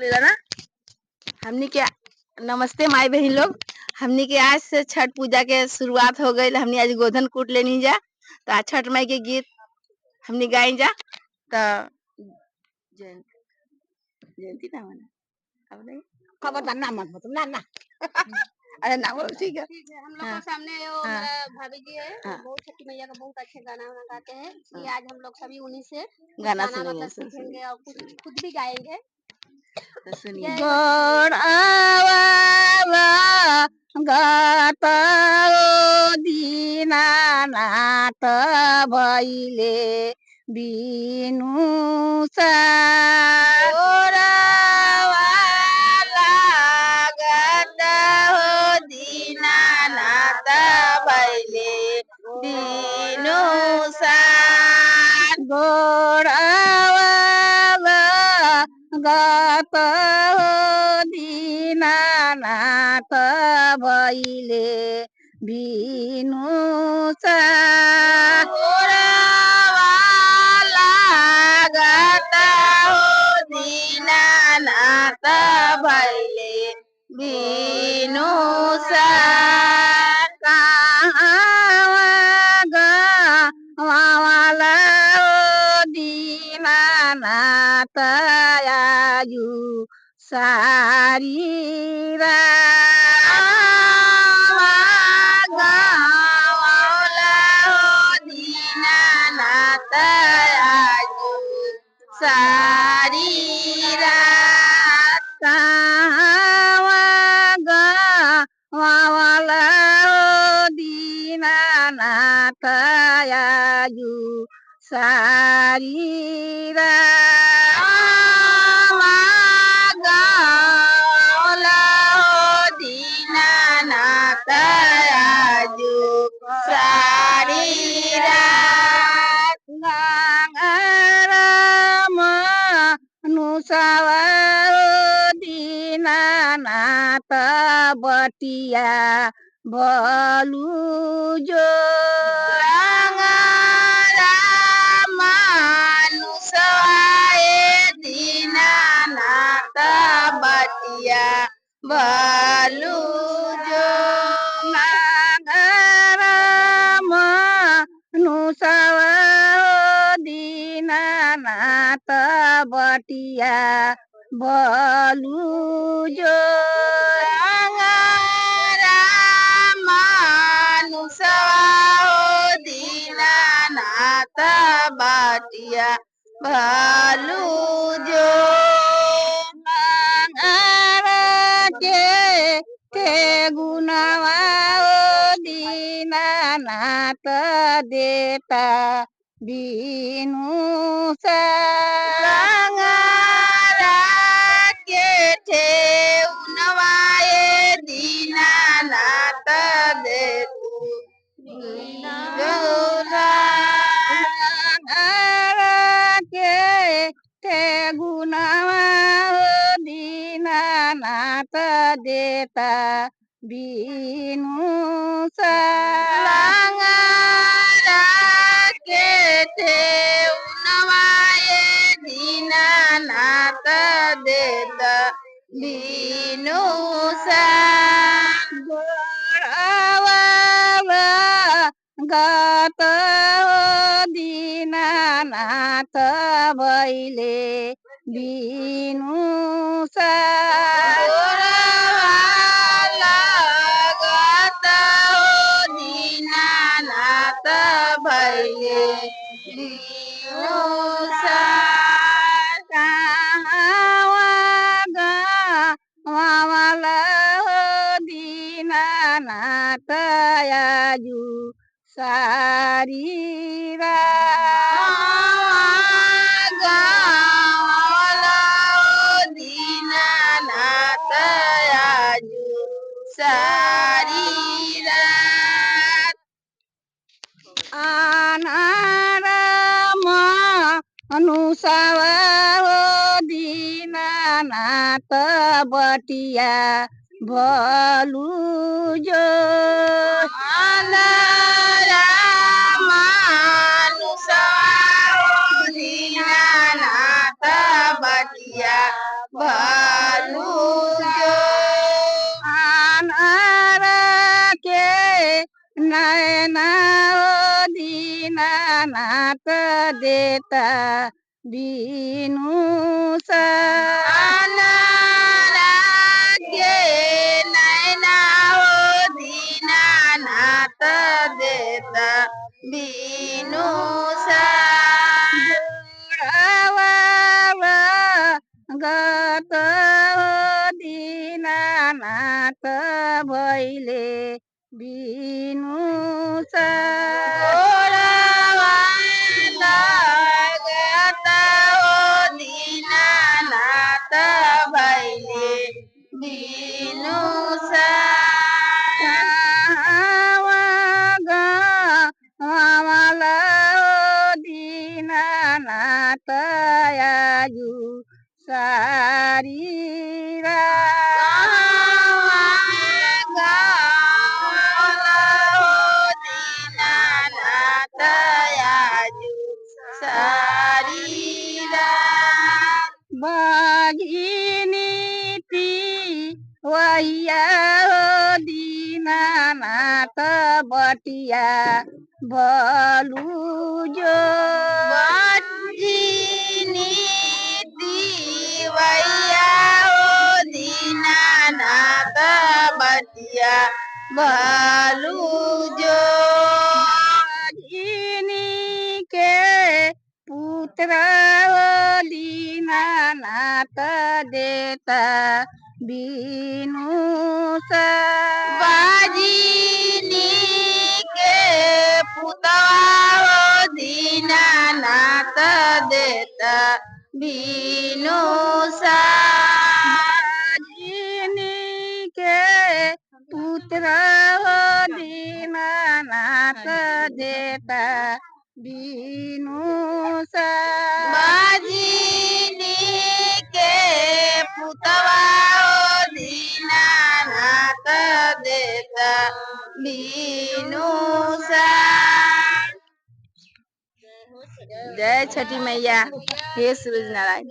बोलेला ना हमनी के नमस्ते माई बहन लोग। हमनी के आज से छठ पूजा के शुरुआत हो गई। हमनी आज गोधन कूट लेनी जा तो आज छठ माई के गीत हमनी गाई जा। तो जयंती ना माना अब नहीं खबरदार ना मत मतलब ना ना अरे ना बोलो ठीक है। हम लोग के सामने वो मेरा भाभी जी है, बहुत छठी मैया का बहुत अच्छे गाना वाना गाते हैं। इसलिए आज हम लोग सभी उन्हीं से गाना मतलब सीखेंगे और कुछ खुद भी गाएंगे। तो सुनिए गोड़ आवाला गाता दीनानाथ भइले बिनु सा दीनानाथ भइले बिनु सा गोड़ावाला गात दीनानाथ भइले बिनु सा गोड़ावाला गात दीनानाथ भइले बिनु सा वाला दीनानाथ आयु सारी दीनानाथ आयु सारी वाला दीनानाथ आयु सारी दीनानाथ आयु सारी नुसावा दीनानाथ बटिया भलु जो दीनानाथ बटिया भलु जो नुसावा दीनानाथ बटिया भलु जो दीनानाथ बटिया भलु जो के गुनावा दीनानाथ देता बिनु के ठेउनवाए दीनानाथ देतु के गुनावा दीनानाथ देता बिनु के ठेउनवाए दीनानाथ देता बिनु गात दीनानाथ भइले बिनु गात दीनानाथ भइले बिनु वाला दीनानाथ आयु सारी दीनानाथ आयु सारी आनाराम अनुसावा दीनानाथ बटिया भलु जो दीनानाथ बटिया नैना ओ दीनानाथ देता बीनू के नैना ओ दीनानाथ देता बीनू गत दीनानाथ भैले बीनू गत दीनानाथ भैले बीनू वाला दीनानाथ आजू सारीरा दीनानाथ आजू सारीरा भगिनीति वैया दीनानाथ बटिया भलू जो भगिनीति वैया दीनानाथ बटिया भलू जो भगिनी के पुत्र दीनानाथ देता बीनू बाजिनी के पुतवा दीनानाथ देता बीनू बाजिनी के पुत्र दीनानाथ देता बीनू बाजिनी के पुतवा दीनानाथ देता बीनू जय छठी मैया। हे सूरज नारायण।